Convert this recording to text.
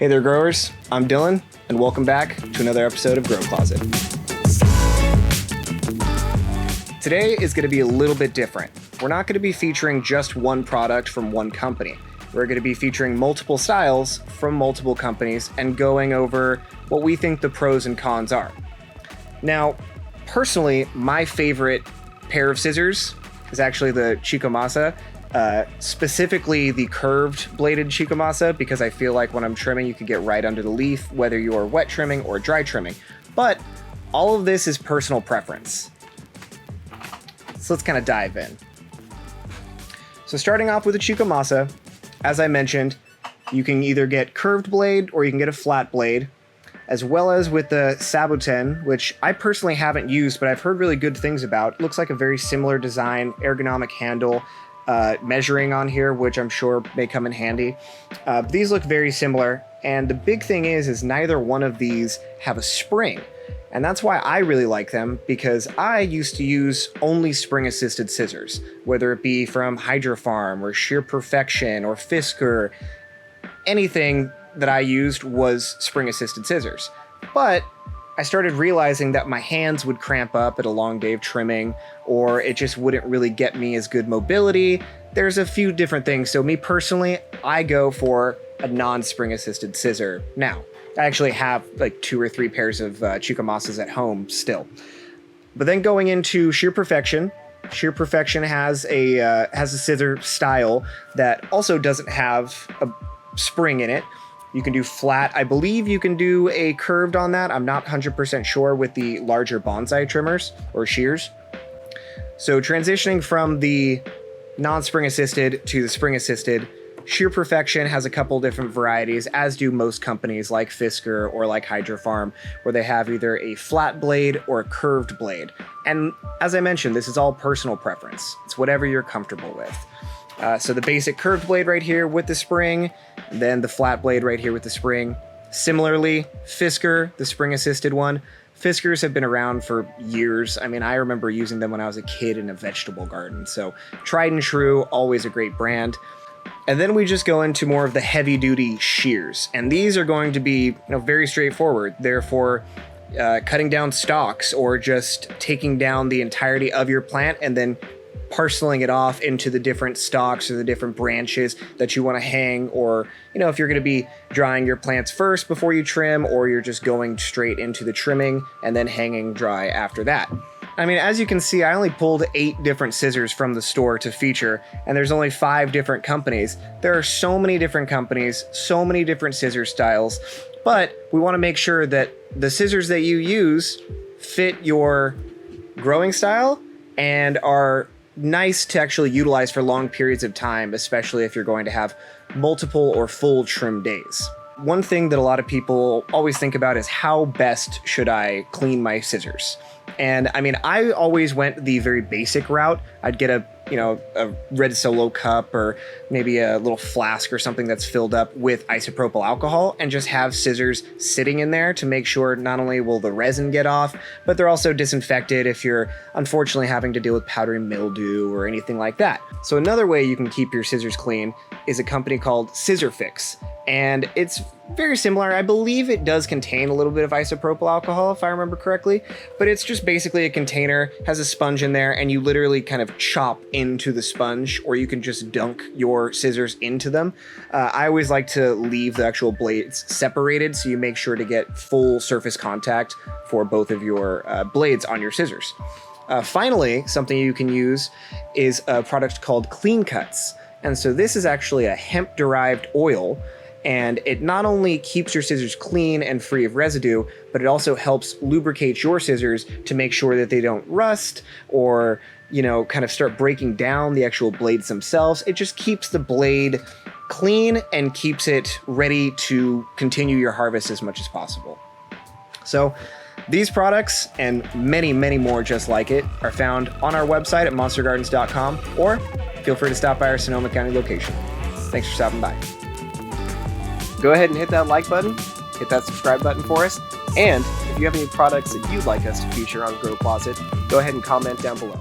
Hey there, growers. I'm Dylan, and welcome back to another episode of Grow Closet. Today is going to be a little bit different. We're not going to be featuring just one product from one company. We're going to be featuring multiple styles from multiple companies and going over what we think the pros and cons are. Now, personally, my favorite pair of scissors is actually the Chica Mas, specifically the curved bladed Chica Mas, because I feel like when I'm trimming, you can get right under the leaf, whether you're wet trimming or dry trimming. But all of this is personal preference. So let's kind of dive in. So starting off with the Chica Mas, as I mentioned, you can either get curved blade or you can get a flat blade, as well as with the Saboten, which I personally haven't used, but I've heard really good things about. It looks like a very similar design, ergonomic handle, measuring on here, which I'm sure may come in handy. These look very similar, and the big thing is neither one of these have a spring. And that's why I really like them, because I used to use only spring-assisted scissors, whether it be from Hydro Farm or Sheer Perfection or Fisker. Anything that I used was spring-assisted scissors. But I started realizing that my hands would cramp up at a long day of trimming, or it just wouldn't really get me as good mobility. There's a few different things. So me personally, I go for a non-spring assisted scissor now. I actually have like 2 or 3 pairs of Chica Mas at home still. But then going into Sheer Perfection, Sheer Perfection has a scissor style that also doesn't have a spring in it. You can do flat. I believe you can do a curved on that. I'm not 100% sure with the larger bonsai trimmers or shears. So transitioning from the non-spring assisted to the spring assisted, Sheer Perfection has a couple different varieties, as do most companies like Fisker or like Hydro Farm, where they have either a flat blade or a curved blade. And as I mentioned, this is all personal preference. It's whatever you're comfortable with. So the basic curved blade right here with the spring, and then the flat blade right here with the spring. Similarly, Fisker, the spring-assisted one. Fiskers have been around for years. I mean, I remember using them when I was a kid in a vegetable garden. So tried and true, always a great brand. And then we just go into more of the heavy-duty shears. And these are going to be, very straightforward. They're for cutting down stalks or just taking down the entirety of your plant and then parceling it off into the different stalks or the different branches that you want to hang, or if you're going to be drying your plants first before you trim, or you're just going straight into the trimming and then hanging dry after that. I mean, as you can see, I only pulled 8 different scissors from the store to feature, and there's only 5 different companies. There are so many different companies, so many different scissor styles, but we want to make sure that the scissors that you use fit your growing style and are nice to actually utilize for long periods of time, especially if you're going to have multiple or full trim days. One thing that a lot of people always think about is how best should I clean my scissors? And I mean, I always went the very basic route. I'd get a red Solo cup or maybe a little flask or something that's filled up with isopropyl alcohol and just have scissors sitting in there to make sure not only will the resin get off, but they're also disinfected if you're unfortunately having to deal with powdery mildew or anything like that. So another way you can keep your scissors clean is a company called Scissor Fix. And it's very similar. I believe it does contain a little bit of isopropyl alcohol, if I remember correctly, but it's just basically a container, has a sponge in there, and you literally kind of chop into the sponge, or you can just dunk your scissors into them. I always like to leave the actual blades separated, so you make sure to get full surface contact for both of your blades on your scissors. Finally, something you can use is a product called Clean Cuts. And so this is actually a hemp-derived oil, and it not only keeps your scissors clean and free of residue, but it also helps lubricate your scissors to make sure that they don't rust or, kind of start breaking down the actual blades themselves. It just keeps the blade clean and keeps it ready to continue your harvest as much as possible. So these products and many, many more just like it are found on our website at monstergardens.com, or feel free to stop by our Sonoma County location. Thanks for stopping by. Go ahead and hit that like button, hit that subscribe button for us, and if you have any products that you'd like us to feature on Grow Closet, go ahead and comment down below.